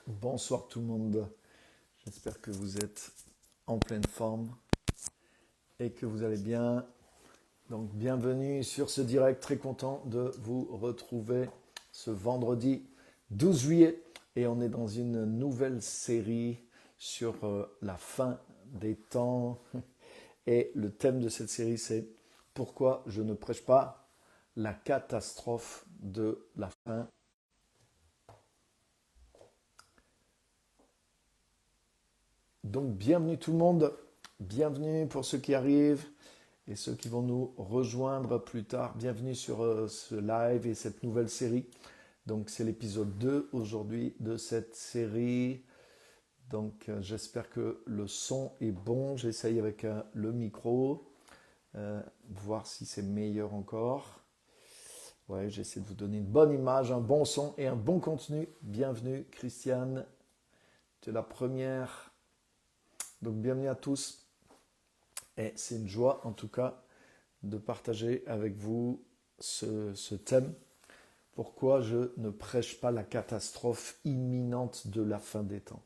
Bonsoir tout le monde, j'espère que vous êtes en pleine forme et que vous allez bien. Donc bienvenue sur ce direct, très content de vous retrouver ce vendredi 12 juillet et on est dans une nouvelle série sur la fin des temps et le thème de cette série c'est pourquoi je ne prêche pas la catastrophe de la fin. Donc bienvenue tout le monde, bienvenue pour ceux qui arrivent et ceux qui vont nous rejoindre plus tard. Bienvenue sur ce live et cette nouvelle série. Donc c'est l'épisode 2 aujourd'hui de cette série. Donc j'espère que le son est bon. J'essaye avec le micro, voir si c'est meilleur encore. Ouais, j'essaie de vous donner une bonne image, un bon son et un bon contenu. Bienvenue Christiane, tu es la première. Donc bienvenue à tous et c'est une joie en tout cas de partager avec vous ce thème. Pourquoi je ne prêche pas la catastrophe imminente de la fin des temps,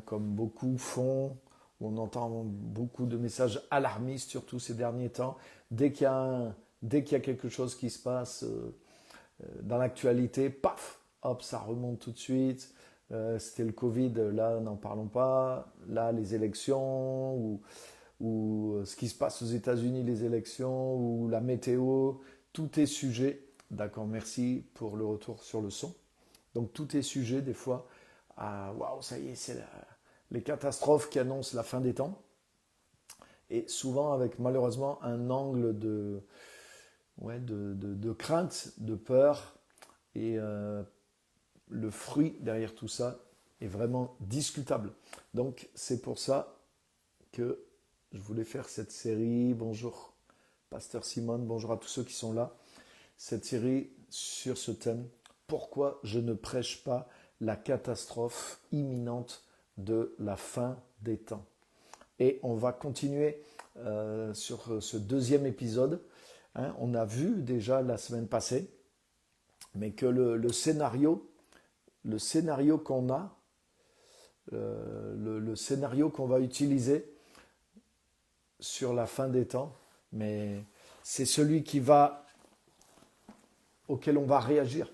comme beaucoup font, on entend beaucoup de messages alarmistes surtout ces derniers temps. Dès qu'il y a quelque chose qui se passe dans l'actualité, paf, hop, ça remonte tout de suite. C'était le Covid, là, n'en parlons pas. Là, les élections, ou ce qui se passe aux États-Unis, les élections, ou la météo, tout est sujet. D'accord, merci pour le retour sur le son. Donc, tout est sujet, des fois, à waouh, ça y est, c'est les catastrophes qui annoncent la fin des temps. Et souvent, avec malheureusement un angle de crainte, de peur, et le fruit derrière tout ça est vraiment discutable. Donc c'est pour ça que je voulais faire cette série. Bonjour Pasteur Simone, bonjour à tous ceux qui sont là. Cette série sur ce thème, pourquoi je ne prêche pas la catastrophe imminente de la fin des temps. Et on va continuer sur ce deuxième épisode. On a vu déjà la semaine passée, mais que le scénario qu'on a, le scénario qu'on va utiliser sur la fin des temps, mais c'est celui auquel on va réagir.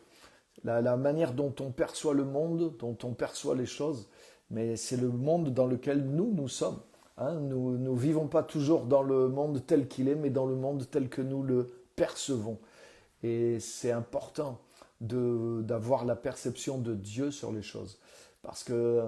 La manière dont on perçoit le monde, dont on perçoit les choses, mais c'est le monde dans lequel nous sommes. Nous ne vivons pas toujours dans le monde tel qu'il est, mais dans le monde tel que nous le percevons. Et c'est important d'avoir la perception de Dieu sur les choses. Parce que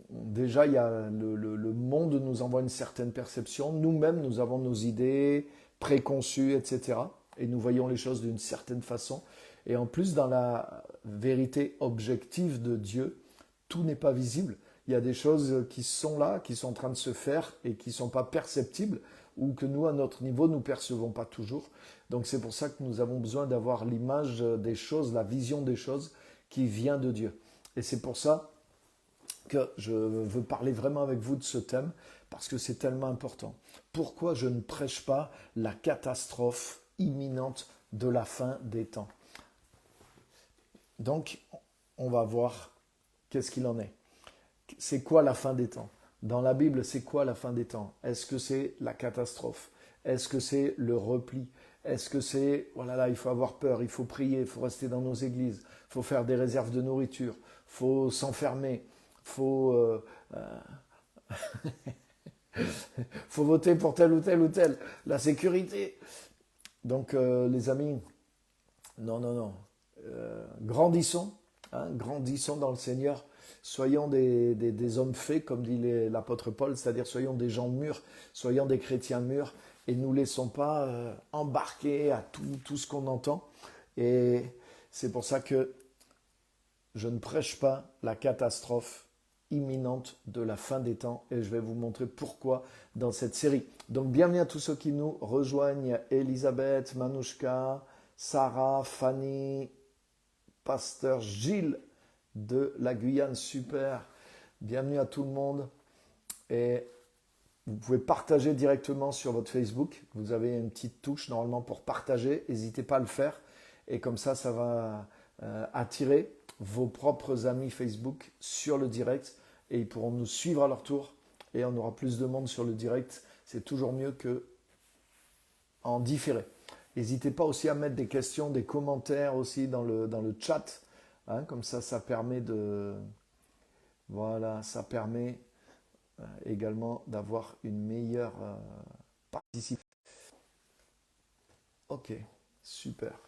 déjà, il y a le monde nous envoie une certaine perception. Nous-mêmes, nous avons nos idées préconçues, etc. Et nous voyons les choses d'une certaine façon. Et en plus, dans la vérité objective de Dieu, tout n'est pas visible. Il y a des choses qui sont là, qui sont en train de se faire et qui ne sont pas perceptibles ou que nous, à notre niveau, nous ne percevons pas toujours. Donc c'est pour ça que nous avons besoin d'avoir l'image des choses, la vision des choses qui vient de Dieu. Et c'est pour ça que je veux parler vraiment avec vous de ce thème, parce que c'est tellement important. Pourquoi je ne prêche pas la catastrophe imminente de la fin des temps? Donc, on va voir qu'est-ce qu'il en est. C'est quoi la fin des temps? Dans la Bible, c'est quoi la fin des temps? Est-ce que c'est la catastrophe? Est-ce que c'est le repli? Est-ce que c'est, voilà, là, il faut avoir peur, il faut prier, il faut rester dans nos églises, il faut faire des réserves de nourriture, il faut s'enfermer, il faut voter pour tel ou tel ou tel, la sécurité. Donc, les amis, non. Grandissons, grandissons dans le Seigneur. Soyons des hommes faits, comme dit l'apôtre Paul, c'est-à-dire soyons des gens mûrs, soyons des chrétiens mûrs, et ne nous laissons pas embarquer à tout ce qu'on entend. Et c'est pour ça que je ne prêche pas la catastrophe imminente de la fin des temps, et je vais vous montrer pourquoi dans cette série. Donc bienvenue à tous ceux qui nous rejoignent, Elisabeth, Manouchka, Sarah, Fanny, Pasteur Gilles de la Guyane, super. Bienvenue à tout le monde. Et vous pouvez partager directement sur votre Facebook. Vous avez une petite touche normalement pour partager. N'hésitez pas à le faire. Et comme ça va attirer vos propres amis Facebook sur le direct et ils pourront nous suivre à leur tour et on aura plus de monde sur le direct. C'est toujours mieux que en différé. N'hésitez pas aussi à mettre des questions, des commentaires aussi dans le chat. Hein, comme ça permet de... Voilà, ça permet également d'avoir une meilleure participation. Ok, super.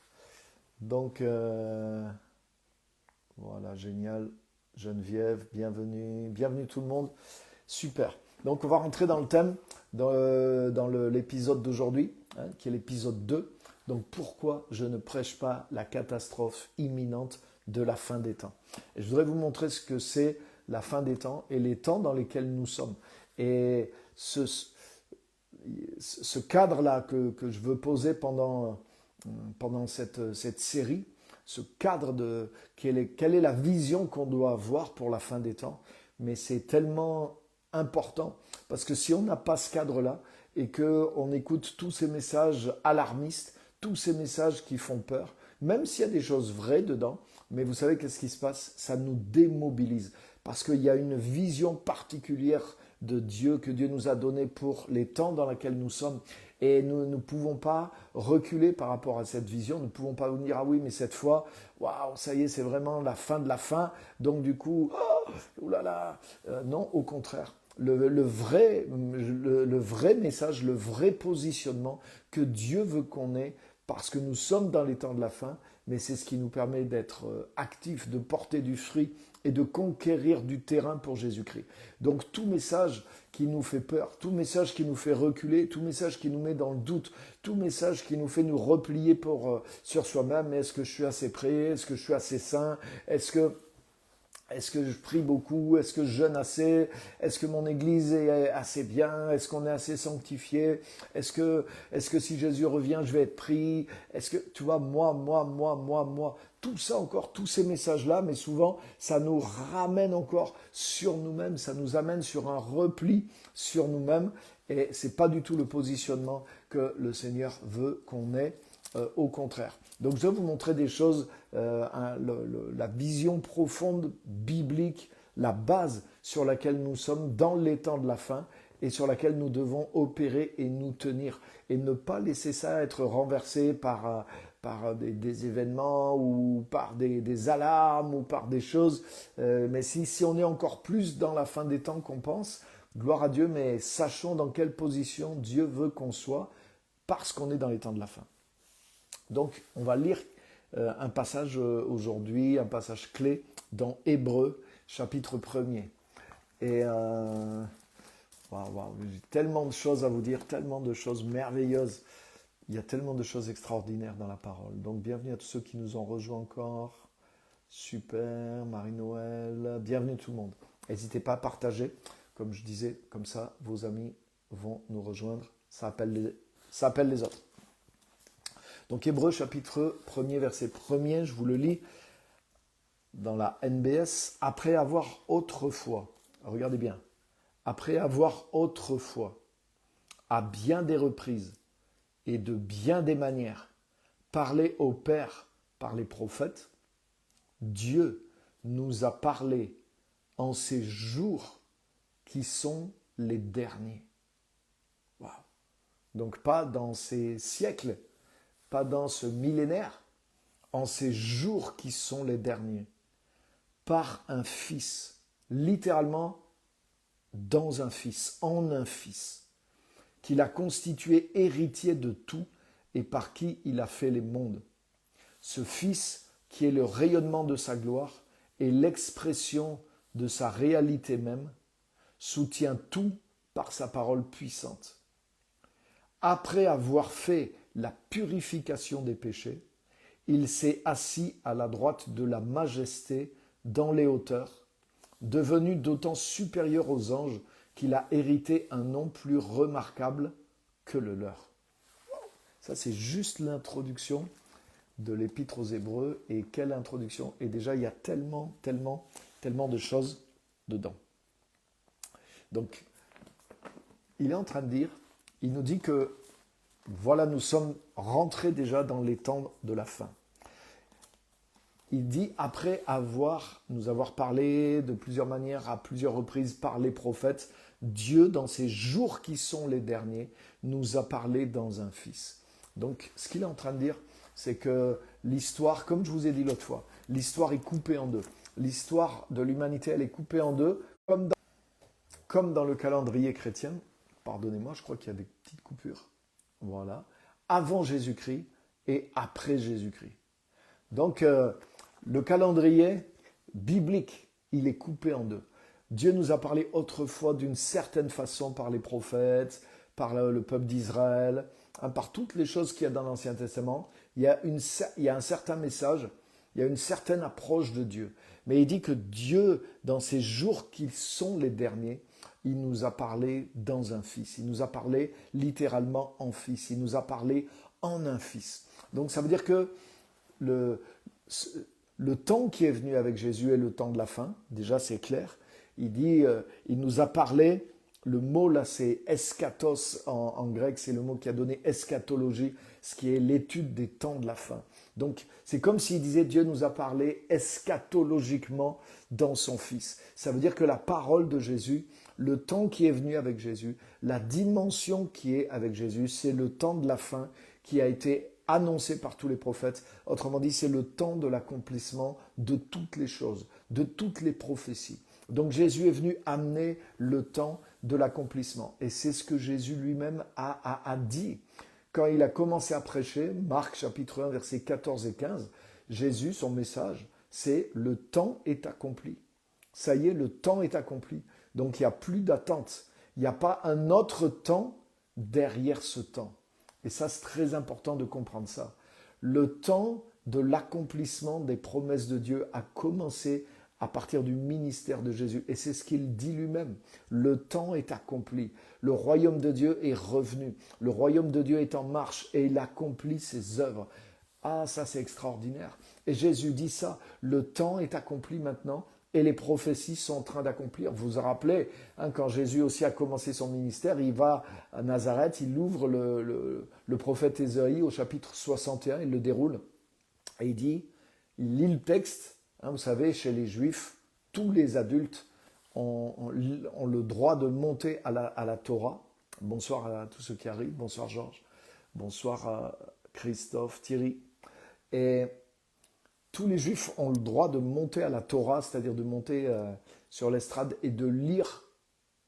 Donc, voilà, génial. Geneviève, bienvenue. Bienvenue tout le monde. Super. Donc, on va rentrer dans le thème, dans l'épisode d'aujourd'hui, hein, qui est l'épisode 2. Donc, pourquoi je ne prêche pas la catastrophe imminente de la fin des temps? Et je voudrais vous montrer ce que c'est la fin des temps et les temps dans lesquels nous sommes. Et ce cadre-là que je veux poser pendant cette série, ce cadre de quelle est la vision qu'on doit avoir pour la fin des temps, mais c'est tellement important parce que si on n'a pas ce cadre-là et qu'on écoute tous ces messages alarmistes, tous ces messages qui font peur, même s'il y a des choses vraies dedans, mais vous savez qu'est-ce qui se passe? Ça nous démobilise parce qu'il y a une vision particulière de Dieu que Dieu nous a donnée pour les temps dans lesquels nous sommes. Et nous ne pouvons pas reculer par rapport à cette vision. Nous ne pouvons pas vous dire, ah oui, mais cette fois, waouh, ça y est, c'est vraiment la fin de la fin. Donc du coup, oh, oulala. Non, au contraire. Le vrai message, le vrai positionnement que Dieu veut qu'on ait, parce que nous sommes dans les temps de la fin, mais c'est ce qui nous permet d'être actifs, de porter du fruit et de conquérir du terrain pour Jésus-Christ. Donc tout message qui nous fait peur, tout message qui nous fait reculer, tout message qui nous met dans le doute, tout message qui nous fait nous replier sur soi-même, est-ce que je suis assez prêt, est-ce que je suis assez saint, est-ce que je prie beaucoup? Est-ce que je jeûne assez? Est-ce que mon église est assez bien? Est-ce qu'on est assez sanctifié? Est-ce que si Jésus revient, je vais être pris? Est-ce que, tu vois, moi, tout ça encore, tous ces messages-là, mais souvent, ça nous ramène encore sur nous-mêmes, ça nous amène sur un repli sur nous-mêmes, et c'est pas du tout le positionnement que le Seigneur veut qu'on ait, au contraire. Donc je vais vous montrer des choses, la vision profonde biblique, la base sur laquelle nous sommes dans les temps de la fin et sur laquelle nous devons opérer et nous tenir et ne pas laisser ça être renversé par des événements ou par des alarmes ou par des choses. Mais si on est encore plus dans la fin des temps qu'on pense, gloire à Dieu, mais sachons dans quelle position Dieu veut qu'on soit parce qu'on est dans les temps de la fin. Donc, on va lire un passage aujourd'hui, un passage clé dans Hébreux, chapitre 1er. Et j'ai tellement de choses à vous dire, tellement de choses merveilleuses. Il y a tellement de choses extraordinaires dans la parole. Donc, bienvenue à tous ceux qui nous ont rejoints encore. Super, Marie-Noël, bienvenue tout le monde. N'hésitez pas à partager, comme je disais, comme ça, vos amis vont nous rejoindre. Ça appelle les autres. Donc Hébreux chapitre 1er, verset 1er, je vous le lis dans la NBS. Après avoir autrefois, regardez bien, après avoir autrefois, à bien des reprises et de bien des manières, parlé au Père par les prophètes, Dieu nous a parlé en ces jours qui sont les derniers. Wow. Donc pas dans ces siècles, pas dans ce millénaire, en ces jours qui sont les derniers, par un fils, littéralement dans un fils, en un fils, qu'il a constitué héritier de tout et par qui il a fait les mondes. Ce fils qui est le rayonnement de sa gloire et l'expression de sa réalité même, soutient tout par sa parole puissante. Après avoir fait la purification des péchés, il s'est assis à la droite de la majesté dans les hauteurs, devenu d'autant supérieur aux anges qu'il a hérité un nom plus remarquable que le leur. Ça, c'est juste l'introduction de l'Épître aux Hébreux. Et quelle introduction! Et déjà, il y a tellement de choses dedans. Donc, il est en train de dire, il nous dit que voilà, nous sommes rentrés déjà dans les temps de la fin. il dit, après nous avoir parlé de plusieurs manières, à plusieurs reprises par les prophètes, Dieu, dans ces jours qui sont les derniers, nous a parlé dans un Fils. Donc, ce qu'il est en train de dire, c'est que l'histoire, comme je vous ai dit l'autre fois, l'histoire est coupée en deux. L'histoire de l'humanité, elle est coupée en deux, comme dans le calendrier chrétien. Pardonnez-moi, je crois qu'il y a des petites coupures. Voilà. Avant Jésus-Christ et après Jésus-Christ. Donc, le calendrier biblique, il est coupé en deux. Dieu nous a parlé autrefois d'une certaine façon par les prophètes, par le peuple d'Israël, par toutes les choses qu'il y a dans l'Ancien Testament. Il y a un certain message, il y a une certaine approche de Dieu. Mais il dit que Dieu, dans ces jours qui sont les derniers, il nous a parlé dans un Fils. Il nous a parlé littéralement en Fils. Il nous a parlé en un Fils. Donc ça veut dire que le temps qui est venu avec Jésus est le temps de la fin. Déjà, c'est clair. Il dit, il nous a parlé, le mot là, c'est eschatos en grec, c'est le mot qui a donné eschatologie, ce qui est l'étude des temps de la fin. Donc, c'est comme s'il disait, Dieu nous a parlé eschatologiquement dans son Fils. Ça veut dire que la parole de Jésus, le temps qui est venu avec Jésus, la dimension qui est avec Jésus, c'est le temps de la fin qui a été annoncé par tous les prophètes. Autrement dit, c'est le temps de l'accomplissement de toutes les choses, de toutes les prophéties. Donc Jésus est venu amener le temps de l'accomplissement. Et c'est ce que Jésus lui-même a dit. Quand il a commencé à prêcher, Marc chapitre 1, versets 14 et 15, Jésus, son message, c'est « le temps est accompli ». Ça y est, le temps est accompli. Donc il n'y a plus d'attente. Il n'y a pas un autre temps derrière ce temps. Et ça, c'est très important de comprendre ça. Le temps de l'accomplissement des promesses de Dieu a commencé à partir du ministère de Jésus. Et c'est ce qu'il dit lui-même. Le temps est accompli. Le royaume de Dieu est revenu. Le royaume de Dieu est en marche et il accomplit ses œuvres. Ah, ça c'est extraordinaire. Et Jésus dit ça. Le temps est accompli maintenant et les prophéties sont en train d'accomplir. Vous vous rappelez, quand Jésus aussi a commencé son ministère, il va à Nazareth, il ouvre le prophète Ésaïe au chapitre 61, il le déroule. Et il dit, il lit le texte. Vous savez, chez les Juifs, tous les adultes ont le droit de monter à la Torah. Bonsoir à tous ceux qui arrivent. Bonsoir Georges. Bonsoir à Christophe, Thierry. Et tous les Juifs ont le droit de monter à la Torah, c'est-à-dire de monter sur l'estrade et de lire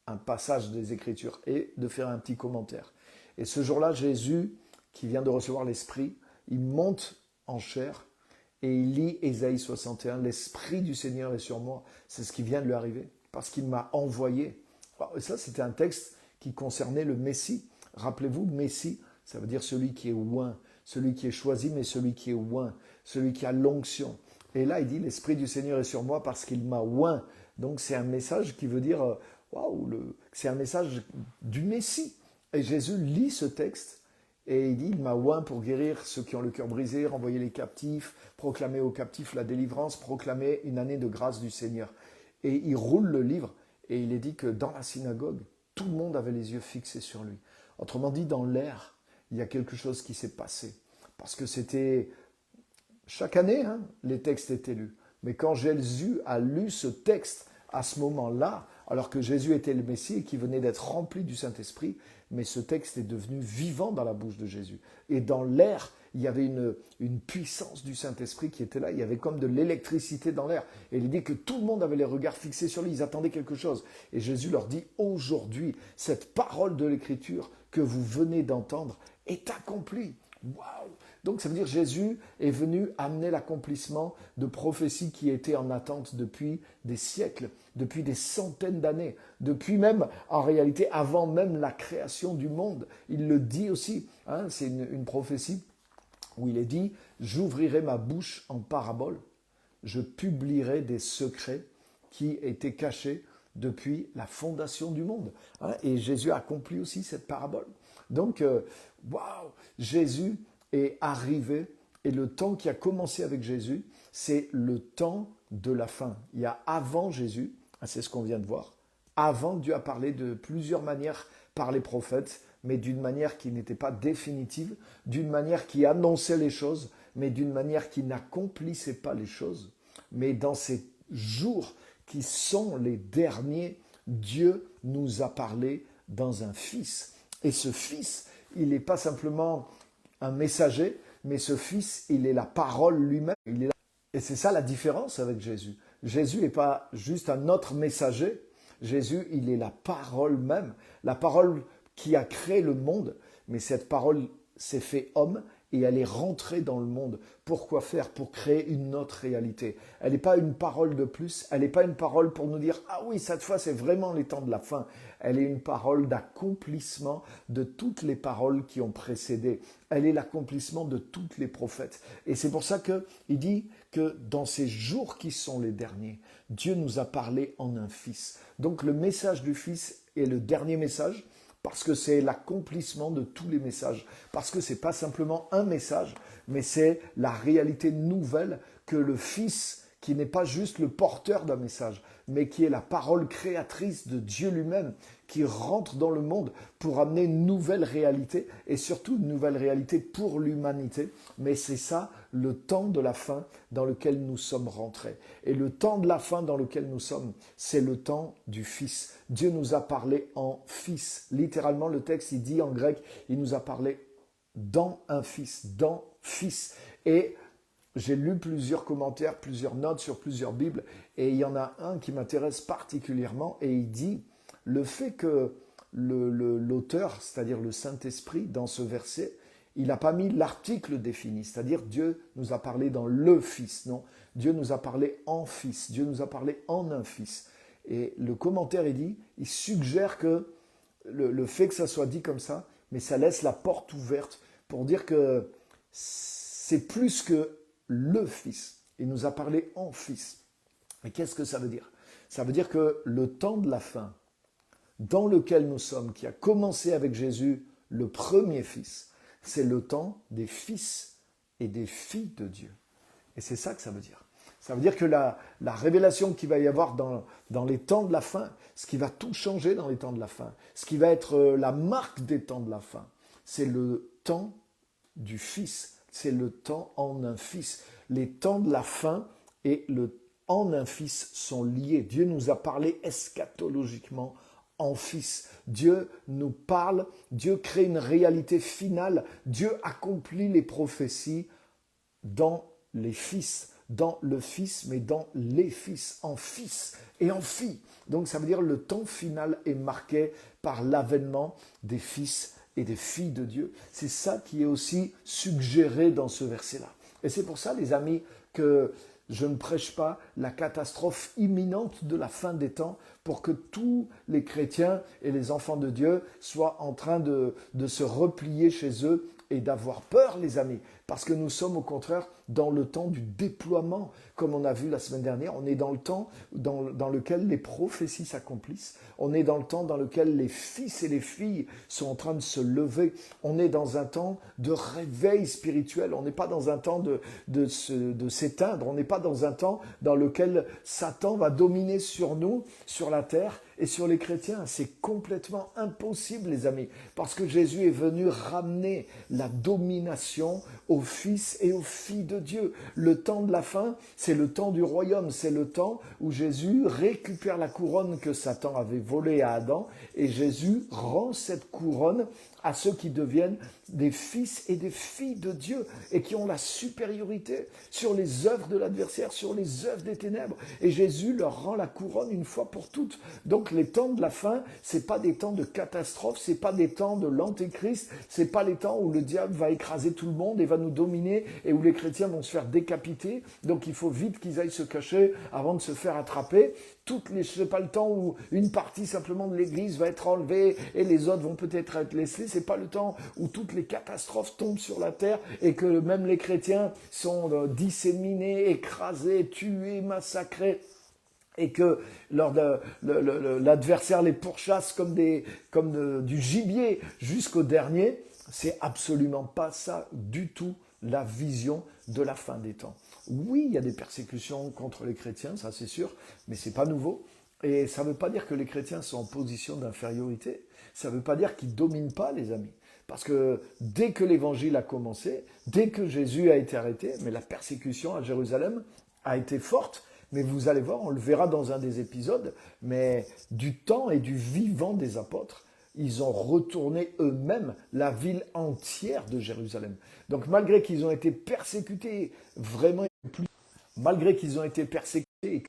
un passage des Écritures et de faire un petit commentaire. Et ce jour-là, Jésus, qui vient de recevoir l'Esprit, il monte en chair et il lit Ésaïe 61, « L'Esprit du Seigneur est sur moi ». C'est ce qui vient de lui arriver, parce qu'il m'a envoyé. Et ça, c'était un texte qui concernait le Messie. Rappelez-vous, Messie, ça veut dire celui qui est oint, celui qui est choisi, mais celui qui est oint, celui qui a l'onction. Et là, il dit, « L'Esprit du Seigneur est sur moi parce qu'il m'a oint ». Donc, c'est un message qui veut dire, c'est un message du Messie. Et Jésus lit ce texte. Et il dit, il m'a oint pour guérir ceux qui ont le cœur brisé, renvoyer les captifs, proclamer aux captifs la délivrance, proclamer une année de grâce du Seigneur. Et il roule le livre et il est dit que dans la synagogue, tout le monde avait les yeux fixés sur lui. Autrement dit, dans l'air, il y a quelque chose qui s'est passé. Parce que c'était, chaque année, les textes étaient lus. Mais quand Jésus a lu ce texte à ce moment-là, alors que Jésus était le Messie et qui venait d'être rempli du Saint-Esprit, mais ce texte est devenu vivant dans la bouche de Jésus. Et dans l'air, il y avait une puissance du Saint-Esprit qui était là. Il y avait comme de l'électricité dans l'air. Et il dit que tout le monde avait les regards fixés sur lui. Ils attendaient quelque chose. Et Jésus leur dit, aujourd'hui, cette parole de l'Écriture que vous venez d'entendre est accomplie. Waouh! Donc ça veut dire que Jésus est venu amener l'accomplissement de prophéties qui étaient en attente depuis des siècles, depuis des centaines d'années, depuis même, en réalité, avant même la création du monde. Il le dit aussi, c'est une prophétie où il est dit « J'ouvrirai ma bouche en parabole, je publierai des secrets qui étaient cachés depuis la fondation du monde. » Et Jésus a accompli aussi cette parabole. Donc, Jésus est arrivé et le temps qui a commencé avec Jésus, c'est le temps de la fin. Il y a avant Jésus, c'est ce qu'on vient de voir. Avant, Dieu a parlé de plusieurs manières par les prophètes, mais d'une manière qui n'était pas définitive, d'une manière qui annonçait les choses, mais d'une manière qui n'accomplissait pas les choses. Mais dans ces jours qui sont les derniers, Dieu nous a parlé dans un Fils. Et ce Fils, il n'est pas simplement un messager, mais ce Fils, il est la parole lui-même. Et c'est ça la différence avec Jésus. Jésus n'est pas juste un autre messager. Jésus, il est la parole même, la parole qui a créé le monde. Mais cette parole s'est fait homme et elle est rentrée dans le monde. Pourquoi faire? Pour créer une autre réalité. Elle n'est pas une parole de plus, elle n'est pas une parole pour nous dire « Ah oui, cette fois, c'est vraiment les temps de la fin ». Elle est une parole d'accomplissement de toutes les paroles qui ont précédé. Elle est l'accomplissement de toutes les prophètes. Et c'est pour ça qu'il dit que dans ces jours qui sont les derniers, Dieu nous a parlé en un Fils. Donc le message du Fils est le dernier message, parce que c'est l'accomplissement de tous les messages, parce que ce n'est pas simplement un message, mais c'est la réalité nouvelle que le Fils, qui n'est pas juste le porteur d'un message, mais qui est la parole créatrice de Dieu lui-même, qui rentre dans le monde pour amener une nouvelle réalité, et surtout une nouvelle réalité pour l'humanité. Mais c'est ça, le temps de la fin dans lequel nous sommes rentrés. Et le temps de la fin dans lequel nous sommes, c'est le temps du Fils. Dieu nous a parlé en Fils. Littéralement, le texte, il dit en grec, il nous a parlé dans un Fils, dans Fils. Et j'ai lu plusieurs commentaires, plusieurs notes sur plusieurs Bibles, et il y en a un qui m'intéresse particulièrement, et il dit le fait que l'auteur, c'est-à-dire le Saint-Esprit, dans ce verset, il n'a pas mis l'article défini, c'est-à-dire Dieu nous a parlé dans le Fils, non, Dieu nous a parlé en Fils, Dieu nous a parlé en un Fils. Et le commentaire, il suggère que le fait que ça soit dit comme ça, mais ça laisse la porte ouverte pour dire que c'est plus que le Fils. Il nous a parlé en Fils. Et qu'est-ce que ça veut dire? Ça veut dire que le temps de la fin, dans lequel nous sommes, qui a commencé avec Jésus, le premier Fils, c'est le temps des fils et des filles de Dieu. Et c'est ça que ça veut dire. Ça veut dire que la révélation qu'il va y avoir dans les temps de la fin, ce qui va tout changer dans les temps de la fin, ce qui va être la marque des temps de la fin, c'est le temps du Fils, c'est le temps en un Fils. Les temps de la fin et le en un Fils sont liés. Dieu nous a parlé eschatologiquement en Fils. Dieu nous parle, Dieu crée une réalité finale, Dieu accomplit les prophéties dans les Fils, dans le Fils, mais dans les Fils, en Fils et en filles. Donc ça veut dire que le temps final est marqué par l'avènement des Fils et des filles de Dieu. C'est ça qui est aussi suggéré dans ce verset-là. Et c'est pour ça, les amis, que je ne prêche pas la catastrophe imminente de la fin des temps pour que tous les chrétiens et les enfants de Dieu soient en train de se replier chez eux et d'avoir peur, les amis, parce que nous sommes au contraire dans le temps du déploiement, comme on a vu la semaine dernière. On est dans le temps dans lequel les prophéties s'accomplissent. On est dans le temps dans lequel les fils et les filles sont en train de se lever. On est dans un temps de réveil spirituel. On n'est pas dans un temps de s'éteindre. On n'est pas dans un temps dans lequel Satan va dominer sur nous, sur la terre et sur les chrétiens. C'est complètement impossible, les amis, parce que Jésus est venu ramener la domination aux fils et aux filles de Dieu. Le temps de la fin, c'est le temps du royaume, c'est le temps où Jésus récupère la couronne que Satan avait volée à Adam, et Jésus rend cette couronne à ceux qui deviennent des fils et des filles de Dieu et qui ont la supériorité sur les œuvres de l'adversaire, sur les œuvres des ténèbres. Et Jésus leur rend la couronne une fois pour toutes. Donc les temps de la fin, c'est pas des temps de catastrophe, c'est pas des temps de l'antéchrist, c'est pas les temps où le diable va écraser tout le monde et va nous dominer et où les chrétiens vont se faire décapiter. Donc il faut vite qu'ils aillent se cacher avant de se faire attraper. C'est pas le temps où une partie simplement de l'église va être enlevée et les autres vont peut-être être laissés. C'est pas le temps où toutes les catastrophes tombent sur la terre et que même les chrétiens sont disséminés, écrasés, tués, massacrés, et que l'adversaire les pourchasse comme du gibier jusqu'au dernier. C'est absolument pas ça du tout la vision de la fin des temps. Oui, il y a des persécutions contre les chrétiens, ça c'est sûr, mais c'est pas nouveau. Et ça ne veut pas dire que les chrétiens sont en position d'infériorité. Ça ne veut pas dire qu'ils ne dominent pas, les amis. Parce que dès que l'évangile a commencé, dès que Jésus a été arrêté, mais la persécution à Jérusalem a été forte. Mais vous allez voir, on le verra dans un des épisodes, mais du temps et du vivant des apôtres, ils ont retourné eux-mêmes la ville entière de Jérusalem. Donc malgré qu'ils ont été persécutés, vraiment, malgré qu'ils ont été persécutés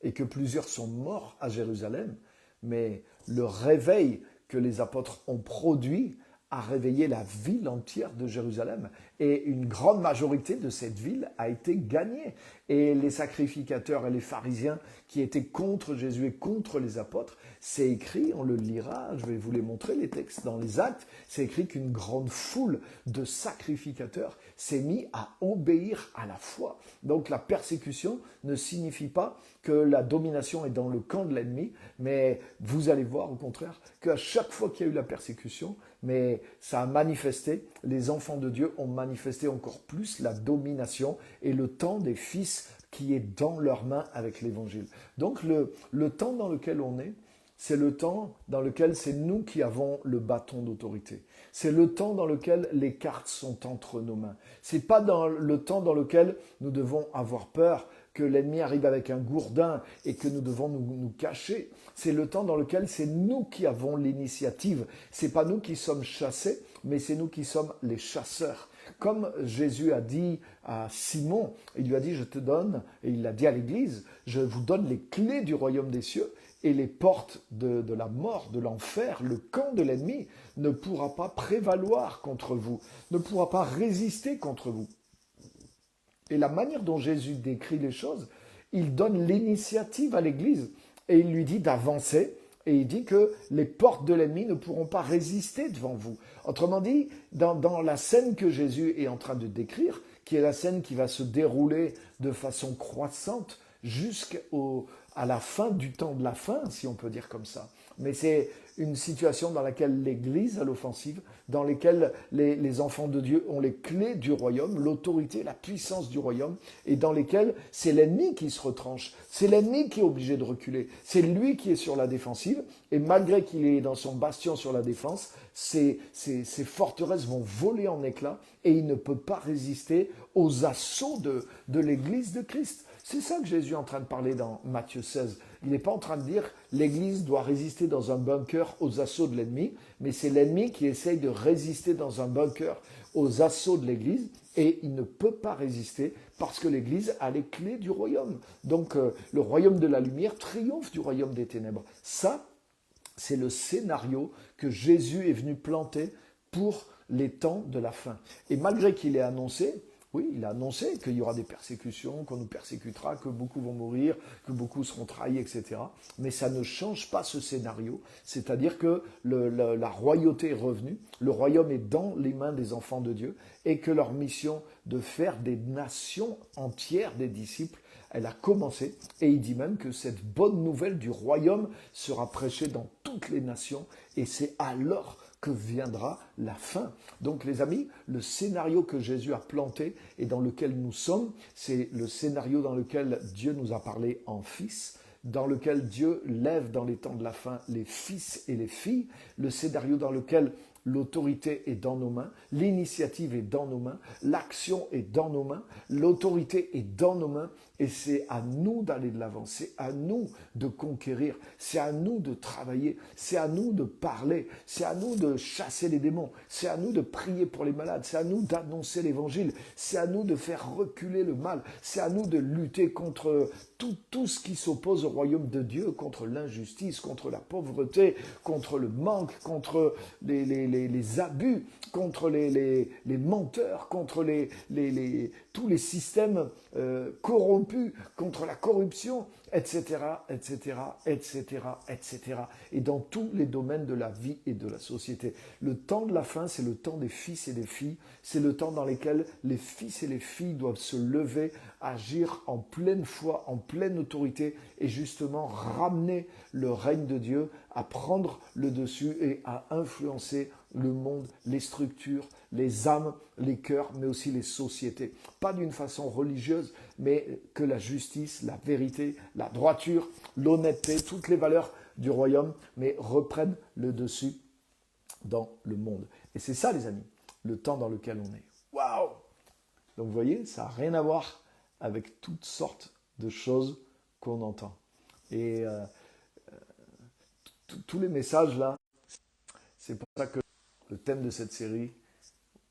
et que plusieurs sont morts à Jérusalem, mais le réveil que les apôtres ont produit a réveillé la ville entière de Jérusalem. Et une grande majorité de cette ville a été gagnée. Et les sacrificateurs et les pharisiens qui étaient contre Jésus et contre les apôtres, c'est écrit, on le lira, je vais vous les montrer, les textes dans les Actes, c'est écrit qu'une grande foule de sacrificateurs s'est mis à obéir à la foi. Donc la persécution ne signifie pas que la domination est dans le camp de l'ennemi, mais vous allez voir au contraire qu'à chaque fois qu'il y a eu la persécution, mais ça a manifesté, les enfants de Dieu ont manifesté encore plus la domination et le temps des fils qui est dans leurs mains avec l'évangile. Donc le temps dans lequel on est, c'est le temps dans lequel c'est nous qui avons le bâton d'autorité. C'est le temps dans lequel les cartes sont entre nos mains. C'est pas dans le temps dans lequel nous devons avoir peur que l'ennemi arrive avec un gourdin et que nous devons nous cacher. C'est le temps dans lequel c'est nous qui avons l'initiative. C'est pas nous qui sommes chassés, mais c'est nous qui sommes les chasseurs. Comme Jésus a dit à Simon, il lui a dit, je te donne, et il l'a dit à l'Église, je vous donne les clés du royaume des cieux et les portes de la mort, de l'enfer, le camp de l'ennemi ne pourra pas prévaloir contre vous, ne pourra pas résister contre vous. Et la manière dont Jésus décrit les choses, il donne l'initiative à l'Église et il lui dit d'avancer et il dit que les portes de l'ennemi ne pourront pas résister devant vous. Autrement dit, dans la scène que Jésus est en train de décrire, qui est la scène qui va se dérouler de façon croissante jusqu'à la fin du temps de la fin, si on peut dire comme ça. Mais c'est une situation dans laquelle l'Église a l'offensive, dans laquelle les enfants de Dieu ont les clés du royaume, l'autorité, la puissance du royaume, et dans lesquelles c'est l'ennemi qui se retranche, c'est l'ennemi qui est obligé de reculer, c'est lui qui est sur la défensive, et malgré qu'il est dans son bastion sur la défense, ses forteresses vont voler en éclats, et il ne peut pas résister aux assauts de l'Église de Christ. C'est ça que Jésus est en train de parler dans Matthieu 16. Il n'est pas en train de dire l'Église doit résister dans un bunker aux assauts de l'ennemi, mais c'est l'ennemi qui essaye de résister dans un bunker aux assauts de l'Église et il ne peut pas résister parce que l'Église a les clés du royaume. Donc le royaume de la lumière triomphe du royaume des ténèbres. Ça, c'est le scénario que Jésus est venu planter pour les temps de la fin. Et malgré qu'il ait annoncé, oui, il a annoncé qu'il y aura des persécutions, qu'on nous persécutera, que beaucoup vont mourir, que beaucoup seront trahis, etc. Mais ça ne change pas ce scénario. C'est-à-dire que la royauté est revenue, le royaume est dans les mains des enfants de Dieu et que leur mission de faire des nations entières des disciples, elle a commencé. Et il dit même que cette bonne nouvelle du royaume sera prêchée dans toutes les nations et c'est alors que viendra la fin. Donc les amis, le scénario que Jésus a planté et dans lequel nous sommes, c'est le scénario dans lequel Dieu nous a parlé en fils, dans lequel Dieu lève dans les temps de la fin les fils et les filles, le scénario dans lequel l'autorité est dans nos mains, l'initiative est dans nos mains, l'action est dans nos mains, l'autorité est dans nos mains et c'est à nous d'aller de l'avant, c'est à nous de conquérir, c'est à nous de travailler, c'est à nous de parler, c'est à nous de chasser les démons, c'est à nous de prier pour les malades, c'est à nous d'annoncer l'évangile, c'est à nous de faire reculer le mal, c'est à nous de lutter contre tout ce qui s'oppose au royaume de Dieu, contre l'injustice, contre la pauvreté, contre le manque, contre les abus, contre les menteurs, contre tous les systèmes corrompus, contre la corruption, etc., etc., etc., etc. Et dans tous les domaines de la vie et de la société. Le temps de la fin, c'est le temps des fils et des filles. C'est le temps dans lequel les fils et les filles doivent se lever, agir en pleine foi, en pleine autorité et justement ramener le règne de Dieu à prendre le dessus et à influencer le monde, les structures, les âmes, les cœurs, mais aussi les sociétés. Pas d'une façon religieuse, mais que la justice, la vérité, la droiture, l'honnêteté, toutes les valeurs du royaume, mais reprennent le dessus dans le monde. Et c'est ça, les amis, le temps dans lequel on est. Waouh! Donc vous voyez, ça n'a rien à voir avec toutes sortes de choses qu'on entend. Et tous les messages là, c'est pour ça que le thème de cette série,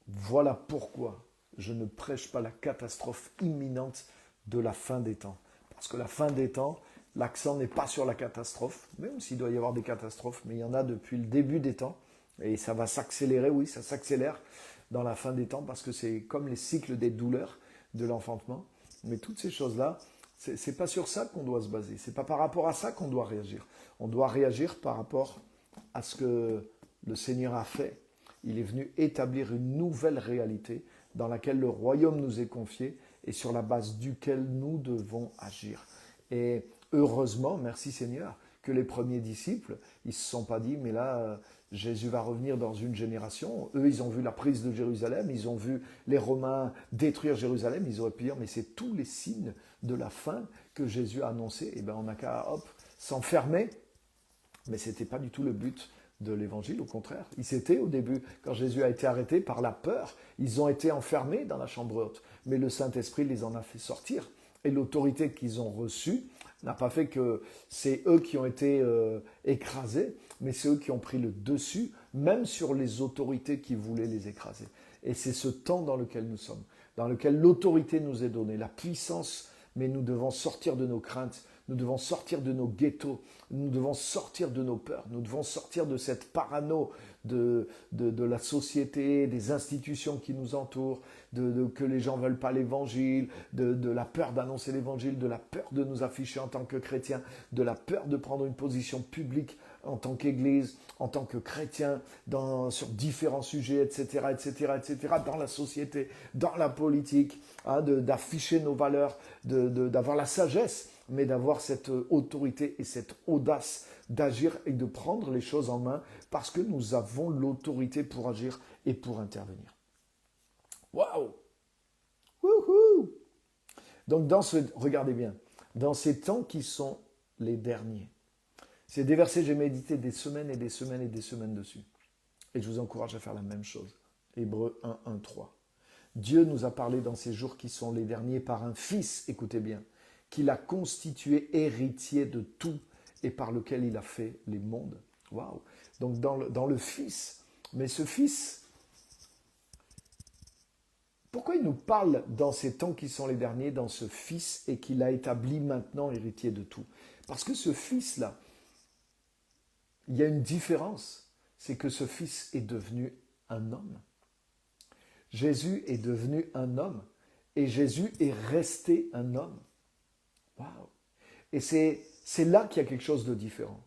voilà pourquoi je ne prêche pas la catastrophe imminente de la fin des temps. Parce que la fin des temps, l'accent n'est pas sur la catastrophe, même s'il doit y avoir des catastrophes, mais il y en a depuis le début des temps. Et ça va s'accélérer, oui, ça s'accélère dans la fin des temps parce que c'est comme les cycles des douleurs de l'enfantement. Mais toutes ces choses-là, c'est pas sur ça qu'on doit se baser. C'est pas par rapport à ça qu'on doit réagir. On doit réagir par rapport à ce que le Seigneur a fait. Il est venu établir une nouvelle réalité dans laquelle le royaume nous est confié et sur la base duquel nous devons agir. Et heureusement, merci Seigneur, que les premiers disciples, ils ne se sont pas dit, mais là, Jésus va revenir dans une génération. Eux, ils ont vu la prise de Jérusalem, ils ont vu les Romains détruire Jérusalem, ils auraient pu dire, mais c'est tous les signes de la fin que Jésus a annoncé. Et bien, on n'a qu'à, s'enfermer. Mais ce n'était pas du tout le but de l'évangile, au contraire. Ils s'étaient au début, quand Jésus a été arrêté par la peur, ils ont été enfermés dans la chambre haute. Mais le Saint-Esprit les en a fait sortir. Et l'autorité qu'ils ont reçue n'a pas fait que c'est eux qui ont été écrasés, mais c'est eux qui ont pris le dessus, même sur les autorités qui voulaient les écraser. Et c'est ce temps dans lequel nous sommes, dans lequel l'autorité nous est donnée, la puissance, mais nous devons sortir de nos craintes, nous devons sortir de nos ghettos, nous devons sortir de nos peurs, nous devons sortir de cette parano de la société, des institutions qui nous entourent, que les gens ne veulent pas l'évangile, de la peur d'annoncer l'évangile, de la peur de nous afficher en tant que chrétiens, de la peur de prendre une position publique en tant qu'Église, en tant que chrétien, sur différents sujets, etc., etc., etc., dans la société, dans la politique, d'afficher nos valeurs, d'avoir la sagesse, mais d'avoir cette autorité et cette audace d'agir et de prendre les choses en main parce que nous avons l'autorité pour agir et pour intervenir. Waouh! Wouhou! Donc, regardez bien, dans ces temps qui sont les derniers, c'est des versets, j'ai médité des semaines et des semaines et des semaines dessus. Et je vous encourage à faire la même chose. Hébreux 1, 1, 3. Dieu nous a parlé dans ces jours qui sont les derniers par un fils, écoutez bien, qu'il a constitué héritier de tout et par lequel il a fait les mondes. Waouh! Donc dans le Fils. Mais ce Fils, pourquoi il nous parle dans ces temps qui sont les derniers, dans ce Fils, et qu'il a établi maintenant héritier de tout? Parce que ce Fils-là, il y a une différence. C'est que ce Fils est devenu un homme. Jésus est devenu un homme. Et Jésus est resté un homme. Waouh! Et c'est là qu'il y a quelque chose de différent.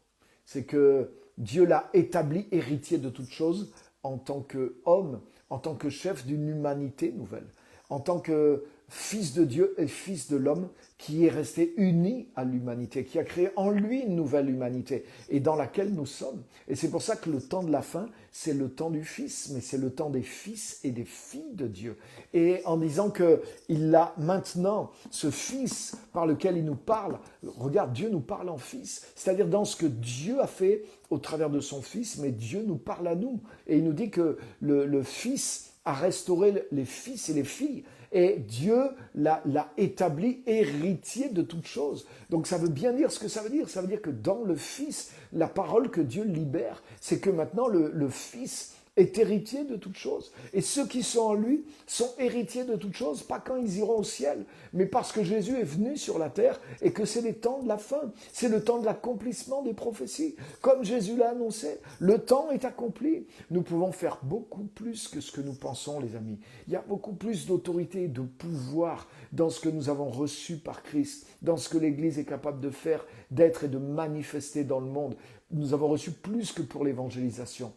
C'est que Dieu l'a établi héritier de toutes choses en tant qu'homme, en tant que chef d'une humanité nouvelle, en tant que fils de Dieu et fils de l'homme qui est resté uni à l'humanité, qui a créé en lui une nouvelle humanité et dans laquelle nous sommes. Et c'est pour ça que le temps de la fin, c'est le temps du Fils, mais c'est le temps des fils et des filles de Dieu. Et en disant qu'il a maintenant ce Fils par lequel il nous parle, regarde, Dieu nous parle en Fils, c'est-à-dire dans ce que Dieu a fait au travers de son Fils, mais Dieu nous parle à nous. Et il nous dit que le Fils a restauré les fils et les filles. Et Dieu l'a établi héritier de toutes choses. Donc ça veut bien dire ce que ça veut dire. Ça veut dire que dans le Fils, la parole que Dieu libère, c'est que maintenant le Fils est héritier de toutes choses. Et ceux qui sont en lui sont héritiers de toutes choses, pas quand ils iront au ciel, mais parce que Jésus est venu sur la terre et que c'est les temps de la fin. C'est le temps de l'accomplissement des prophéties. Comme Jésus l'a annoncé, le temps est accompli. Nous pouvons faire beaucoup plus que ce que nous pensons, les amis. Il y a beaucoup plus d'autorité et de pouvoir dans ce que nous avons reçu par Christ, dans ce que l'Église est capable de faire, d'être et de manifester dans le monde. Nous avons reçu plus que pour l'évangélisation.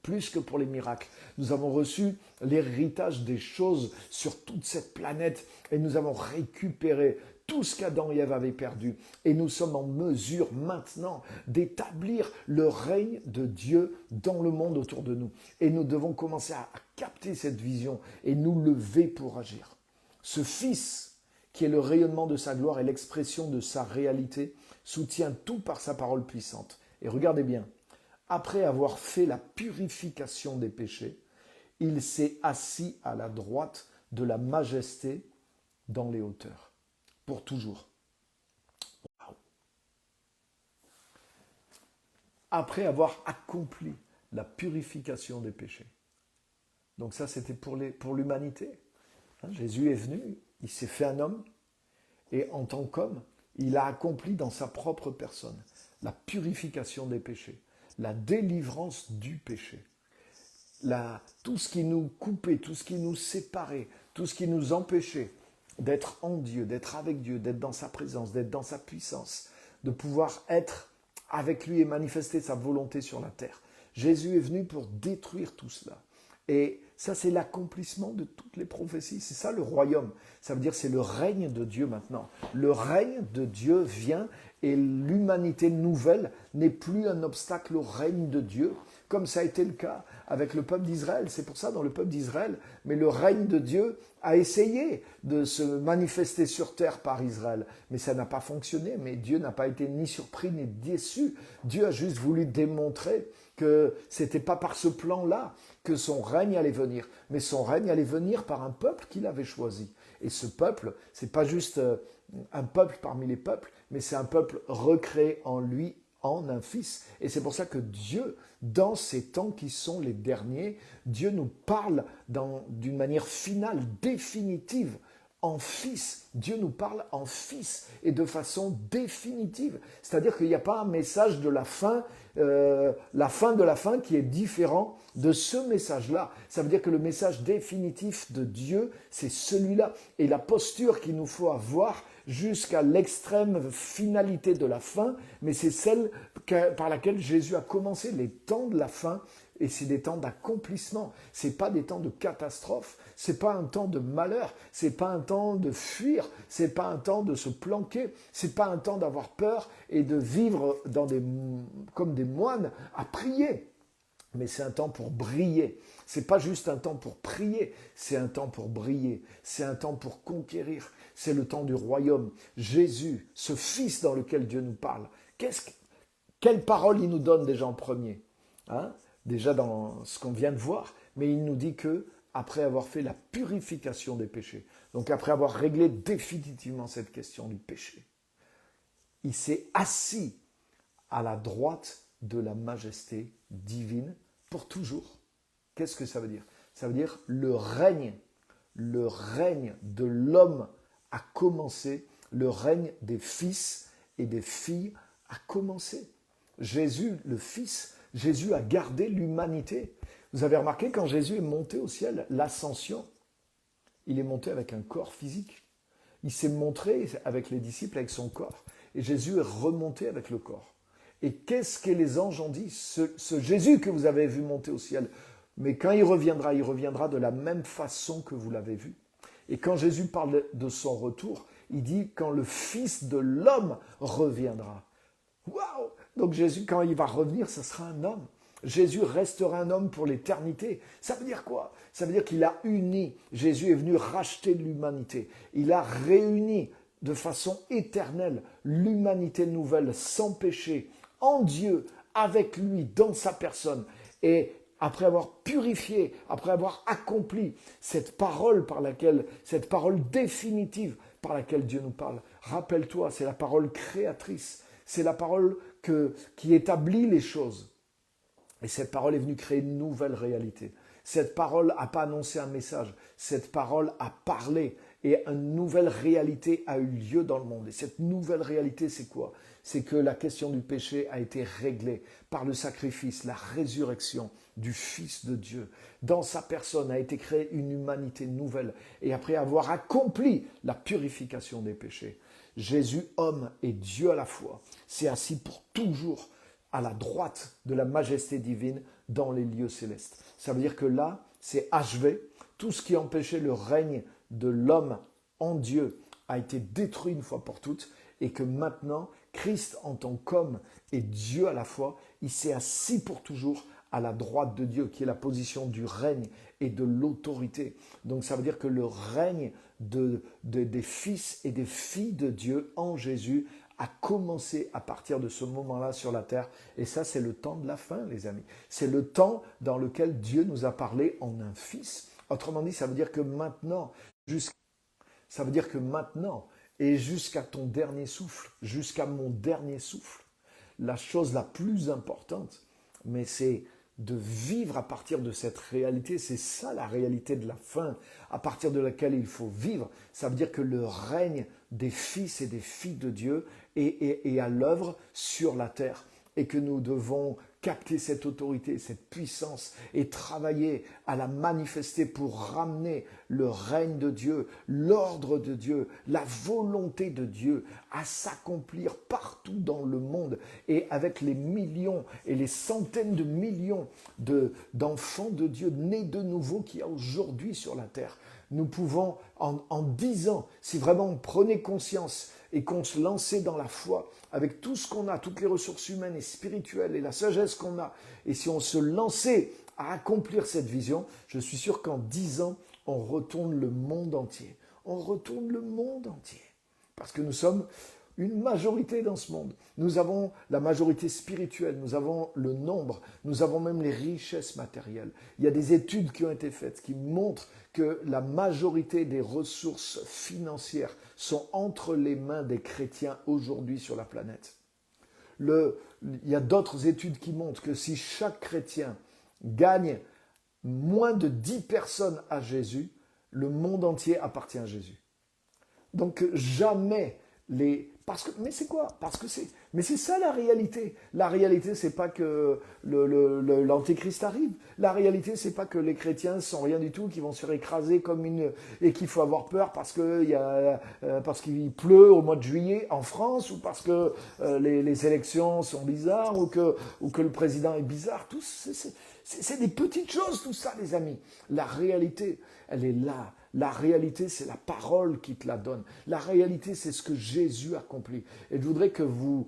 Plus que pour les miracles. Nous avons reçu l'héritage des choses sur toute cette planète et nous avons récupéré tout ce qu'Adam et Ève avaient perdu. Et nous sommes en mesure maintenant d'établir le règne de Dieu dans le monde autour de nous. Et nous devons commencer à capter cette vision et nous lever pour agir. Ce Fils, qui est le rayonnement de sa gloire et l'expression de sa réalité, soutient tout par sa parole puissante. Et regardez bien, après avoir fait la purification des péchés, il s'est assis à la droite de la majesté dans les hauteurs, pour toujours. Wow. Après avoir accompli la purification des péchés. Donc ça, c'était pour l'humanité. Jésus est venu, il s'est fait un homme, et en tant qu'homme, il a accompli dans sa propre personne la purification des péchés, la délivrance du péché. Tout ce qui nous coupait, tout ce qui nous séparait, tout ce qui nous empêchait d'être en Dieu, d'être avec Dieu, d'être dans sa présence, d'être dans sa puissance, de pouvoir être avec lui et manifester sa volonté sur la terre. Jésus est venu pour détruire tout cela. Et ça, c'est l'accomplissement de toutes les prophéties. C'est ça le royaume. Ça veut dire c'est le règne de Dieu maintenant. Le règne de Dieu vient et l'humanité nouvelle n'est plus un obstacle au règne de Dieu, comme ça a été le cas avec le peuple d'Israël. C'est pour ça, dans le peuple d'Israël, mais le règne de Dieu a essayé de se manifester sur terre par Israël. Mais ça n'a pas fonctionné, mais Dieu n'a pas été ni surpris ni déçu. Dieu a juste voulu démontrer que ce n'était pas par ce plan-là que son règne allait venir, mais son règne allait venir par un peuple qu'il avait choisi. Et ce peuple, ce n'est pas juste un peuple parmi les peuples, mais c'est un peuple recréé en lui, en un fils. Et c'est pour ça que Dieu, dans ces temps qui sont les derniers, Dieu nous parle d'une manière finale, définitive, en fils. Dieu nous parle en fils et de façon définitive. C'est-à-dire qu'il n'y a pas un message de la fin de la fin qui est différent de ce message-là. Ça veut dire que le message définitif de Dieu, c'est celui-là. Et la posture qu'il nous faut avoir jusqu'à l'extrême finalité de la fin, mais c'est celle par laquelle Jésus a commencé les temps de la fin. Et c'est des temps d'accomplissement. C'est pas des temps de catastrophe. C'est pas un temps de malheur. C'est pas un temps de fuir. C'est pas un temps de se planquer. C'est pas un temps d'avoir peur et de vivre comme des moines à prier. Mais c'est un temps pour briller. C'est pas juste un temps pour prier. C'est un temps pour briller. C'est un temps pour conquérir. C'est le temps du royaume. Jésus, ce Fils dans lequel Dieu nous parle. Quelle parole il nous donne déjà en premier, déjà dans ce qu'on vient de voir, mais il nous dit que après avoir fait la purification des péchés, donc après avoir réglé définitivement cette question du péché, il s'est assis à la droite de la majesté divine pour toujours. Qu'est-ce que ça veut dire? Ça veut dire le règne de l'homme a commencé, le règne des fils et des filles a commencé. Jésus, le Fils, Jésus a gardé l'humanité. Vous avez remarqué, quand Jésus est monté au ciel, l'ascension, il est monté avec un corps physique. Il s'est montré avec les disciples, avec son corps. Et Jésus est remonté avec le corps. Et qu'est-ce que les anges ont dit? Ce Jésus que vous avez vu monter au ciel, mais quand il reviendra de la même façon que vous l'avez vu. Et quand Jésus parle de son retour, il dit quand le Fils de l'homme reviendra. Waouh! Donc Jésus, quand il va revenir, ce sera un homme. Jésus restera un homme pour l'éternité. Ça veut dire quoi? Ça veut dire qu'il a uni. Jésus est venu racheter l'humanité. Il a réuni de façon éternelle l'humanité nouvelle, sans péché, en Dieu, avec lui, dans sa personne. Et après avoir purifié, après avoir accompli cette parole définitive par laquelle Dieu nous parle, rappelle-toi, c'est la parole créatrice. C'est la parole qui établit les choses. Et cette parole est venue créer une nouvelle réalité. Cette parole n'a pas annoncé un message. Cette parole a parlé. Et une nouvelle réalité a eu lieu dans le monde. Et cette nouvelle réalité, c'est quoi? C'est que la question du péché a été réglée par le sacrifice, la résurrection du Fils de Dieu. Dans sa personne a été créée une humanité nouvelle. Et après avoir accompli la purification des péchés, Jésus, homme et Dieu à la fois, s'est assis pour toujours à la droite de la majesté divine dans les lieux célestes. Ça veut dire que là, c'est achevé. Tout ce qui empêchait le règne de l'homme en Dieu a été détruit une fois pour toutes et que maintenant, Christ en tant qu'homme et Dieu à la fois, il s'est assis pour toujours à la droite de Dieu, qui est la position du règne et de l'autorité. Donc ça veut dire que le règne des fils et des filles de Dieu en Jésus a commencé à partir de ce moment-là sur la terre. Et ça, c'est le temps de la fin, les amis. C'est le temps dans lequel Dieu nous a parlé en un fils. Autrement dit, ça veut dire que maintenant, ça veut dire que maintenant, et jusqu'à ton dernier souffle, jusqu'à mon dernier souffle, la chose la plus importante, mais c'est de vivre à partir de cette réalité. C'est ça la réalité de la fin, à partir de laquelle il faut vivre. Ça veut dire que le règne des fils et des filles de Dieu est à l'œuvre sur la terre et que nous devons capter cette autorité, cette puissance et travailler à la manifester pour ramener le règne de Dieu, l'ordre de Dieu, la volonté de Dieu à s'accomplir partout dans le monde et avec les millions et les centaines de millions d'enfants de Dieu nés de nouveau qu'il y a aujourd'hui sur la terre. Nous pouvons, en 10 ans, si vraiment on prenait conscience et qu'on se lançait dans la foi, avec tout ce qu'on a, toutes les ressources humaines et spirituelles et la sagesse qu'on a, et si on se lançait à accomplir cette vision, je suis sûr qu'en 10 ans, on retourne le monde entier. On retourne le monde entier. Parce que nous sommes une majorité dans ce monde. Nous avons la majorité spirituelle, nous avons le nombre, nous avons même les richesses matérielles. Il y a des études qui ont été faites qui montrent que la majorité des ressources financières sont entre les mains des chrétiens aujourd'hui sur la planète. Il y a d'autres études qui montrent que si chaque chrétien gagne moins de 10 personnes à Jésus, le monde entier appartient à Jésus. Donc jamais mais c'est quoi? Mais c'est ça la réalité. La réalité, c'est pas que l'antéchrist arrive. La réalité, c'est pas que les chrétiens sont rien du tout, qui vont se faire écraser et qu'il faut avoir peur parce qu'il pleut au mois de juillet en France ou parce que les élections sont bizarres ou que le président est bizarre. C'est des petites choses, tout ça, les amis. La réalité, elle est là. La réalité, c'est la parole qui te la donne. La réalité, c'est ce que Jésus accomplit. Et je voudrais que vous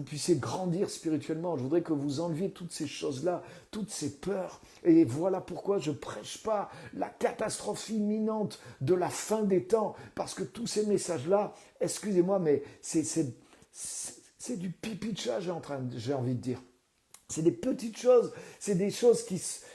puissiez grandir spirituellement. Je voudrais que vous enleviez toutes ces choses-là, toutes ces peurs. Et voilà pourquoi je ne prêche pas la catastrophe imminente de la fin des temps. Parce que tous ces messages-là, excusez-moi, mais c'est du pipi de chat, j'ai envie de dire. C'est des petites choses, c'est des choses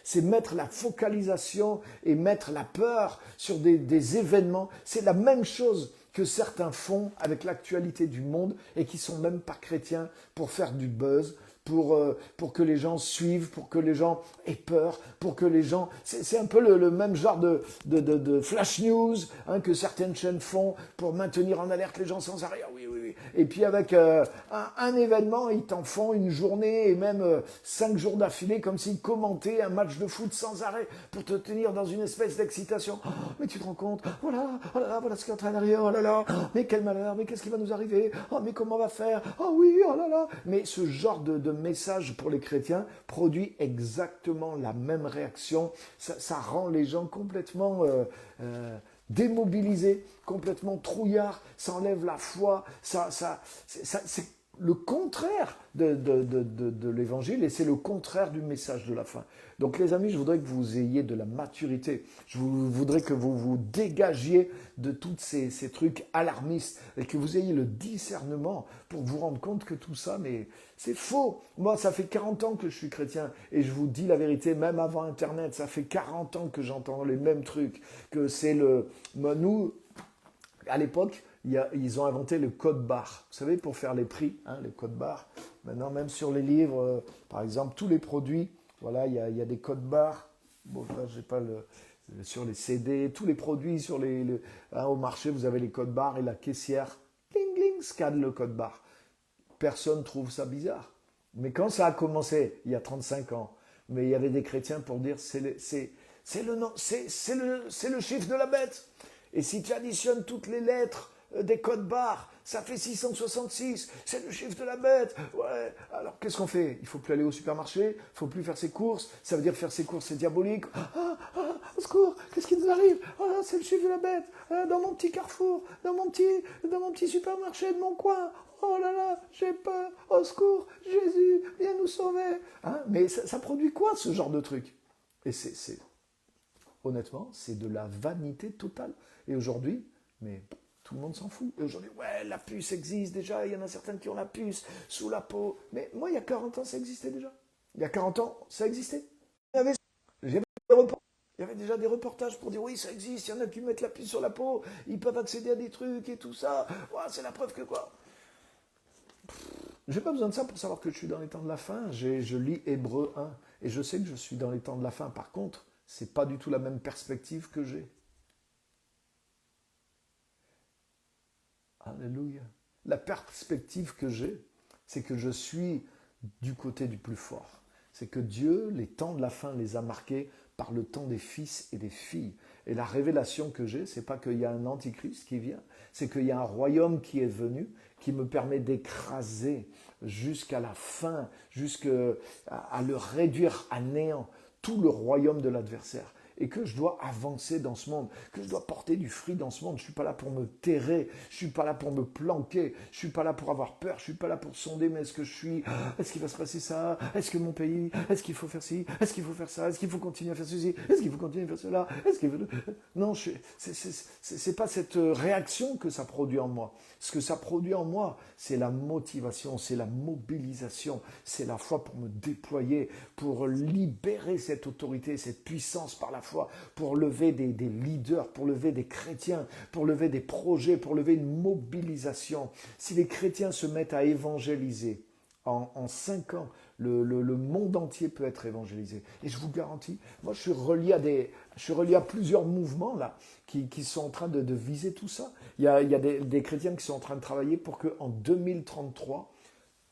c'est mettre la focalisation et mettre la peur sur des événements. C'est la même chose que certains font avec l'actualité du monde et qui sont même pas chrétiens pour faire du buzz, pour que les gens suivent, pour que les gens aient peur, pour que les gens... C'est un peu le même genre de flash news que certaines chaînes font pour maintenir en alerte les gens sans arrêt. Ah oui, oui, oui. Et puis avec un événement, ils t'en font une journée et même 5 jours d'affilée comme s'ils commentaient un match de foot sans arrêt pour te tenir dans une espèce d'excitation. Oh, mais tu te rends compte, voilà, oh là là, voilà ce qui est en train d'arriver, oh là là, mais quel malheur, mais qu'est-ce qui va nous arriver, oh mais comment on va faire, oh oui, oh là là. Mais ce genre de message pour les chrétiens produit exactement la même réaction. Ça rend les gens complètement démobilisés, complètement trouillards, ça enlève la foi, c'est le contraire de l'évangile et c'est le contraire du message de la fin. Donc les amis, je voudrais que vous ayez de la maturité, je voudrais que vous vous dégagiez de tous ces trucs alarmistes et que vous ayez le discernement pour vous rendre compte que tout ça, mais c'est faux. Moi, ça fait 40 ans que je suis chrétien et je vous dis la vérité, même avant Internet, ça fait 40 ans que j'entends les mêmes trucs, que c'est nous, à l'époque, ils ont inventé le code barre. Vous savez, pour faire les prix, les codes barres. Maintenant, même sur les livres, par exemple, tous les produits, voilà, il y a des codes barres. Bon, là, j'ai pas sur les CD, tous les produits au marché, vous avez les codes barres et la caissière, cling, cling, scanne le code barre. Personne trouve ça bizarre. Mais quand ça a commencé, il y a 35 ans, mais il y avait des chrétiens pour dire c'est le chiffre de la bête. Et si tu additionnes toutes les lettres des codes barres, ça fait 666, c'est le chiffre de la bête. Ouais. Alors qu'est-ce qu'on fait? Il faut plus aller au supermarché, il faut plus faire ses courses, ça veut dire faire ses courses c'est diabolique. Au secours, qu'est-ce qui nous arrive? C'est le chiffre de la bête, dans mon petit carrefour, dans mon petit supermarché de mon coin. Oh là là, j'ai peur, au secours, Jésus, viens nous sauver. Mais ça produit quoi ce genre de truc? Et honnêtement, c'est de la vanité totale. Et aujourd'hui, mais Tout le monde s'en fout. Et aujourd'hui, ouais, la puce existe déjà, il y en a certaines qui ont la puce sous la peau. Mais moi, il y a 40 ans, ça existait déjà. Il y a 40 ans, ça existait. Il y avait, il y avait déjà des reportages pour dire oui, ça existe, il y en a qui mettent la puce sur la peau, ils peuvent accéder à des trucs et tout ça. Ouais, c'est la preuve que quoi. J'ai pas besoin de ça pour savoir que je suis dans les temps de la fin. Je lis Hébreux 1 et je sais que je suis dans les temps de la fin. Par contre, c'est pas du tout la même perspective que j'ai. Alléluia. La perspective que j'ai, c'est que je suis du côté du plus fort. C'est que Dieu, les temps de la fin, les a marqués par le temps des fils et des filles. Et la révélation que j'ai, c'est pas qu'il y a un antichrist qui vient, c'est qu'il y a un royaume qui est venu, qui me permet d'écraser jusqu'à la fin, jusqu'à le réduire à néant, tout le royaume de l'adversaire. Et que je dois avancer dans ce monde, que je dois porter du fruit dans ce monde. Je ne suis pas là pour me terrer, je ne suis pas là pour me planquer, je ne suis pas là pour avoir peur, je ne suis pas là pour sonder, mais est-ce qu'il va se passer ça? Est-ce que mon pays, est-ce qu'il faut faire ci? Est-ce qu'il faut faire ça? Est-ce qu'il faut continuer à faire ceci? Est-ce qu'il faut continuer à faire cela? Non, c'est pas cette réaction que ça produit en moi. Ce que ça produit en moi, c'est la motivation, c'est la mobilisation, c'est la foi pour me déployer, pour libérer cette autorité, cette puissance par la foi, pour lever des leaders, pour lever des chrétiens, pour lever des projets, pour lever une mobilisation. Si les chrétiens se mettent à évangéliser, en 5 ans, le monde entier peut être évangélisé. Et je vous garantis, moi je suis relié à plusieurs mouvements là, qui sont en train de viser tout ça. Il y a des chrétiens qui sont en train de travailler pour qu'en 2033,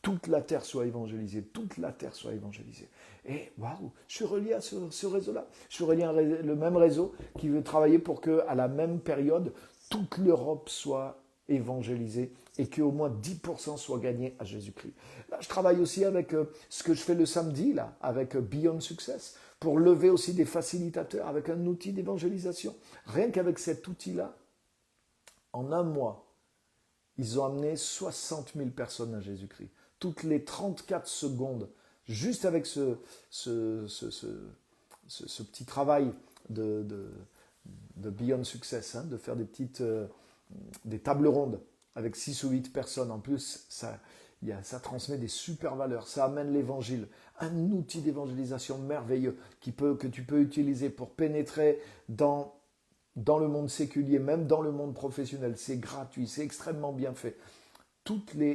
toute la terre soit évangélisée, toute la terre soit évangélisée. Et waouh, je suis relié à ce réseau-là. Je suis relié à le même réseau qui veut travailler pour qu'à la même période, toute l'Europe soit évangélisée et qu'au moins 10% soient gagnés à Jésus-Christ. Là, je travaille aussi avec ce que je fais le samedi, là, avec Beyond Success, pour lever aussi des facilitateurs avec un outil d'évangélisation. Rien qu'avec cet outil-là, en un mois, ils ont amené 60 000 personnes à Jésus-Christ. Toutes les 34 secondes, juste avec ce petit travail de Beyond Success, de faire des tables rondes avec 6 ou 8 personnes. En plus, ça transmet des super valeurs, ça amène l'évangile. Un outil d'évangélisation merveilleux que tu peux utiliser pour pénétrer dans le monde séculier, même dans le monde professionnel. C'est gratuit, c'est extrêmement bien fait.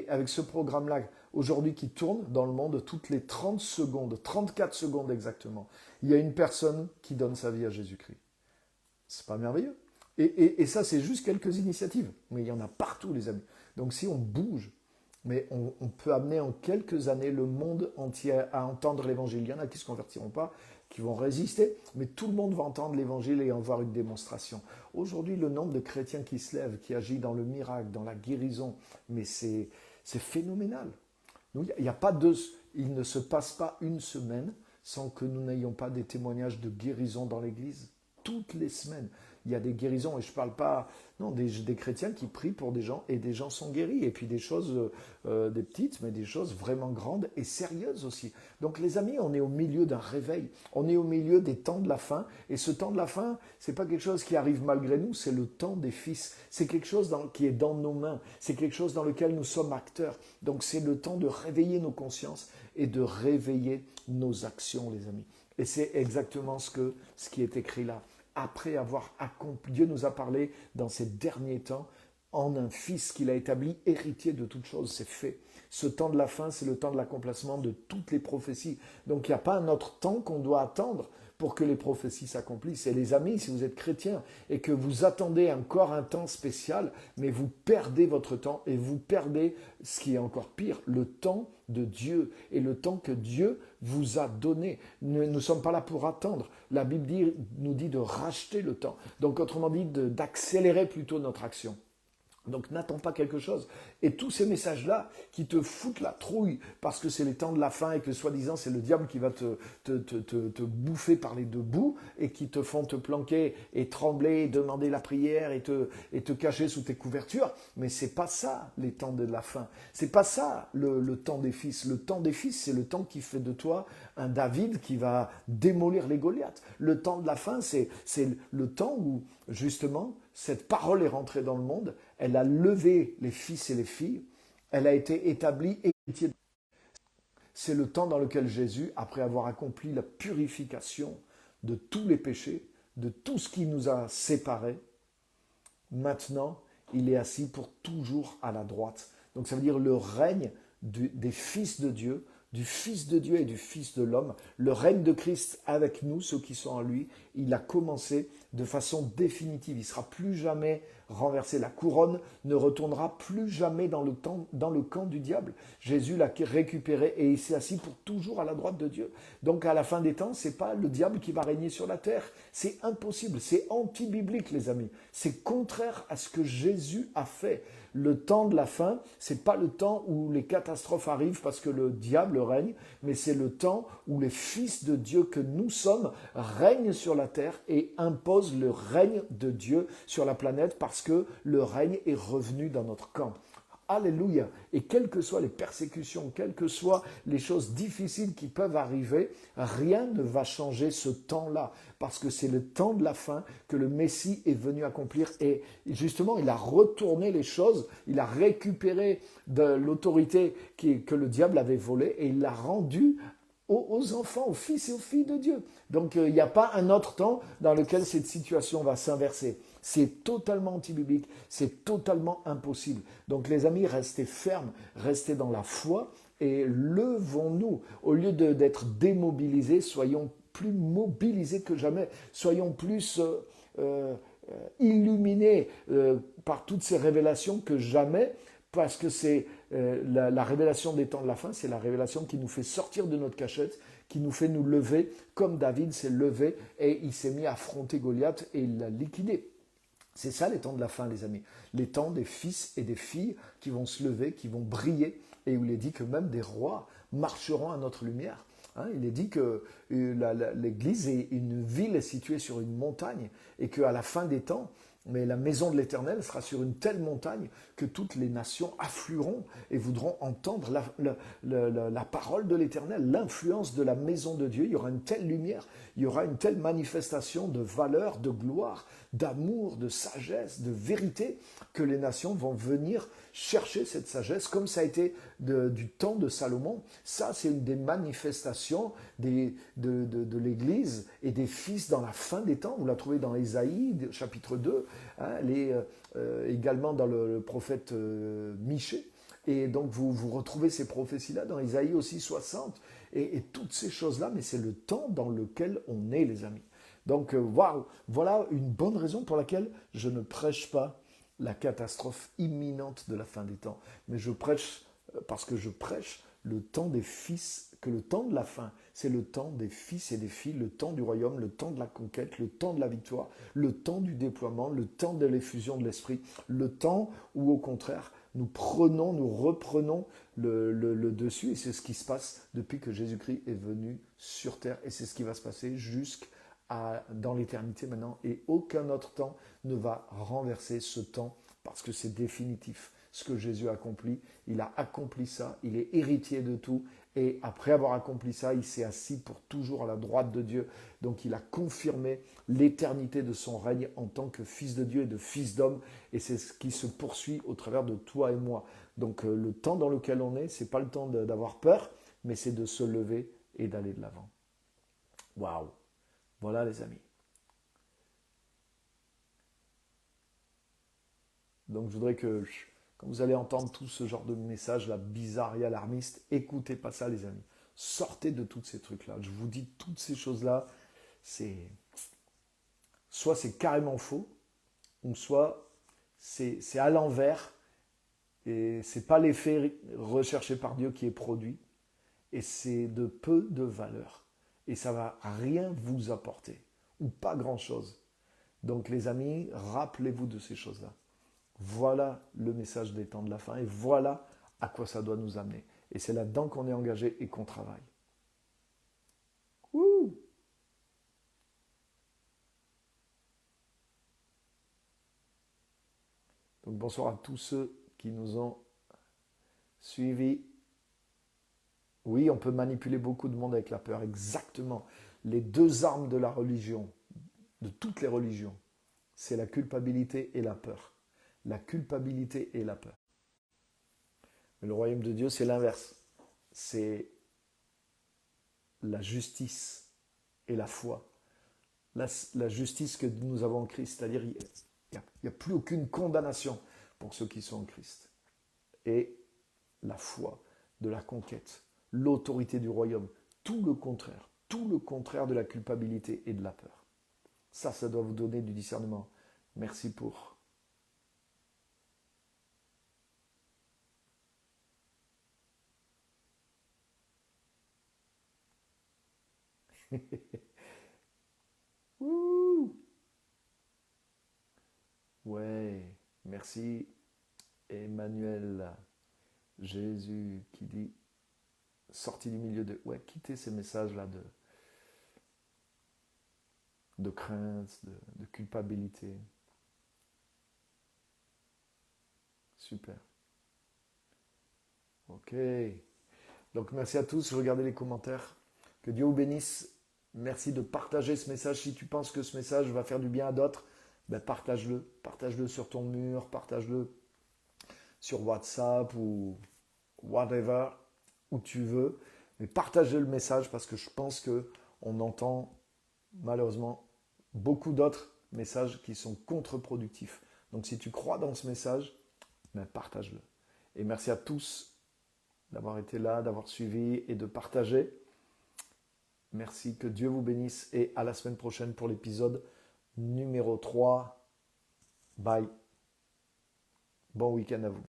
Avec ce programme-là, aujourd'hui qui tourne dans le monde, toutes les 30 secondes, 34 secondes exactement, il y a une personne qui donne sa vie à Jésus-Christ. C'est pas merveilleux? Et ça, c'est juste quelques initiatives. Mais il y en a partout, les amis. Donc si on bouge, mais on peut amener en quelques années le monde entier à entendre l'évangile. Il y en a qui ne se convertiront pas, qui vont résister, mais tout le monde va entendre l'évangile et en voir une démonstration. Aujourd'hui, le nombre de chrétiens qui se lèvent, qui agissent dans le miracle, dans la guérison, mais c'est phénoménal. Donc, il ne se passe pas une semaine sans que nous n'ayons pas des témoignages de guérison dans l'Église. Toutes les semaines, il y a des guérisons, et je ne parle pas des chrétiens qui prient pour des gens, et des gens sont guéris, et puis des choses, des petites, mais des choses vraiment grandes et sérieuses aussi. Donc les amis, on est au milieu d'un réveil, on est au milieu des temps de la fin, et ce temps de la fin, ce n'est pas quelque chose qui arrive malgré nous, c'est le temps des fils, c'est quelque chose qui est dans nos mains, c'est quelque chose dans lequel nous sommes acteurs, donc c'est le temps de réveiller nos consciences et de réveiller nos actions, les amis. Et c'est exactement ce qui est écrit là. Après avoir accompli, Dieu nous a parlé dans ces derniers temps en un fils qu'il a établi héritier de toutes choses, c'est fait. Ce temps de la fin, c'est le temps de l'accomplissement de toutes les prophéties. Donc il n'y a pas un autre temps qu'on doit attendre pour que les prophéties s'accomplissent. Et les amis, si vous êtes chrétiens et que vous attendez encore un temps spécial, mais vous perdez votre temps et vous perdez, ce qui est encore pire, le temps de Dieu et le temps que Dieu vous a donné. Nous ne sommes pas là pour attendre. La Bible nous dit de racheter le temps. Donc autrement dit, d'accélérer plutôt notre action. Donc n'attends pas quelque chose. Et tous ces messages-là qui te foutent la trouille parce que c'est les temps de la fin et que soi-disant c'est le diable qui va te bouffer par les deux bouts et qui te font te planquer et trembler, et demander la prière et te cacher sous tes couvertures. Mais c'est pas ça les temps de la fin. C'est pas ça le temps des fils. Le temps des fils, c'est le temps qui fait de toi un David qui va démolir les Goliaths. Le temps de la fin, c'est le temps où justement cette parole est rentrée dans le monde. elle a levé les fils et les filles, elle a été établie héritier. C'est le temps dans lequel Jésus, après avoir accompli la purification de tous les péchés, de tout ce qui nous a séparés, maintenant, il est assis pour toujours à la droite. Donc ça veut dire le règne des fils de Dieu, du Fils de Dieu et du Fils de l'homme, le règne de Christ avec nous, ceux qui sont en lui, il a commencé de façon définitive. Il ne sera plus jamais renversé. La couronne ne retournera plus jamais dans le camp du diable. Jésus l'a récupéré et il s'est assis pour toujours à la droite de Dieu. Donc à la fin des temps, ce n'est pas le diable qui va régner sur la terre. C'est impossible, c'est anti-biblique les amis. C'est contraire à ce que Jésus a fait. Le temps de la fin, ce n'est pas le temps où les catastrophes arrivent parce que le diable règne, mais c'est le temps où les fils de Dieu que nous sommes règnent sur la terre et imposent le règne de Dieu sur la planète parce que le règne est revenu dans notre camp. Alléluia. Et quelles que soient les persécutions, quelles que soient les choses difficiles qui peuvent arriver, rien ne va changer ce temps-là. Parce que c'est le temps de la fin que le Messie est venu accomplir. Et justement, il a retourné les choses, il a récupéré de l'autorité que le diable avait volée et il l'a rendue aux enfants, aux fils et aux filles de Dieu. Donc il n'y a pas un autre temps dans lequel cette situation va s'inverser. C'est totalement antibiblique, c'est totalement impossible. Donc les amis, restez fermes, restez dans la foi et levons-nous. Au lieu d'être démobilisés, soyons plus mobilisés que jamais, soyons plus illuminés par toutes ces révélations que jamais, parce que c'est la révélation des temps de la fin, c'est la révélation qui nous fait sortir de notre cachette, qui nous fait nous lever, comme David s'est levé et il s'est mis à affronter Goliath et il l'a liquidé. C'est ça les temps de la fin, les amis. Les temps des fils et des filles qui vont se lever, qui vont briller, et où il est dit que même des rois marcheront à notre lumière. Il est dit que l'Église est une ville située sur une montagne, et qu'à la fin des temps, mais la maison de l'Éternel sera sur une telle montagne que toutes les nations afflueront et voudront entendre la parole de l'Éternel, l'influence de la maison de Dieu. Il y aura une telle lumière, il y aura une telle manifestation de valeur, de gloire, d'amour, de sagesse, de vérité, que les nations vont venir chercher cette sagesse, comme ça a été du temps de Salomon. Ça, c'est une des manifestations de l'Église et des fils dans la fin des temps. Vous la trouvez dans Ésaïe, chapitre 2, également dans le prophète Michée. Et donc, vous retrouvez ces prophéties-là dans Ésaïe aussi 60, et toutes ces choses-là, mais c'est le temps dans lequel on est, les amis. Donc, waouh, voilà une bonne raison pour laquelle je ne prêche pas la catastrophe imminente de la fin des temps. Mais je prêche, parce que je prêche le temps des fils, que le temps de la fin, c'est le temps des fils et des filles, le temps du royaume, le temps de la conquête, le temps de la victoire, le temps du déploiement, le temps de l'effusion de l'esprit, le temps où, au contraire, nous reprenons le dessus. Et c'est ce qui se passe depuis que Jésus-Christ est venu sur terre. Et c'est ce qui va se passer dans l'éternité maintenant, et aucun autre temps ne va renverser ce temps, parce que c'est définitif. Ce que Jésus a accompli, il a accompli ça, il est héritier de tout, et après avoir accompli ça, il s'est assis pour toujours à la droite de Dieu. Donc il a confirmé l'éternité de son règne en tant que fils de Dieu et de fils d'homme, et c'est ce qui se poursuit au travers de toi et moi. Donc le temps dans lequel on est, c'est pas le temps d'avoir peur, mais c'est de se lever et d'aller de l'avant. Waouh! Voilà les amis. Donc je voudrais que quand vous allez entendre tout ce genre de messages là, bizarres et alarmistes, écoutez pas ça les amis. Sortez de tous ces trucs-là. Je vous dis toutes ces choses-là, soit c'est carrément faux, ou soit c'est à l'envers, et c'est pas l'effet recherché par Dieu qui est produit, et c'est de peu de valeur. Et ça va rien vous apporter, ou pas grand-chose. Donc les amis, rappelez-vous de ces choses-là. Voilà le message des temps de la fin, et voilà à quoi ça doit nous amener. Et c'est là-dedans qu'on est engagé et qu'on travaille. Ouh! Donc bonsoir à tous ceux qui nous ont suivis. Oui, on peut manipuler beaucoup de monde avec la peur, exactement. Les deux armes de la religion, de toutes les religions, c'est la culpabilité et la peur. la culpabilité et la peur. Mais le royaume de Dieu, c'est l'inverse. C'est la justice et la foi. La justice que nous avons en Christ, c'est-à-dire il n'y a plus aucune condamnation pour ceux qui sont en Christ. Et la foi de la conquête, l'autorité du royaume, tout le contraire de la culpabilité et de la peur. Ça doit vous donner du discernement. Merci pour. Ouais, merci Emmanuel. Jésus qui dit sorti du milieu de. Ouais, quittez ces messages-là de crainte, de culpabilité. Super. Ok. Donc merci à tous. Regardez les commentaires. Que Dieu vous bénisse. Merci de partager ce message. Si tu penses que ce message va faire du bien à d'autres, ben partage-le. Partage-le sur ton mur, partage-le sur WhatsApp ou whatever, où tu veux. Mais partagez le message parce que je pense qu'on entend malheureusement beaucoup d'autres messages qui sont contre-productifs. Donc si tu crois dans ce message, ben partage-le. Et merci à tous d'avoir été là, d'avoir suivi et de partager. Merci, que Dieu vous bénisse et à la semaine prochaine pour l'épisode numéro 3. Bye. Bon week-end à vous.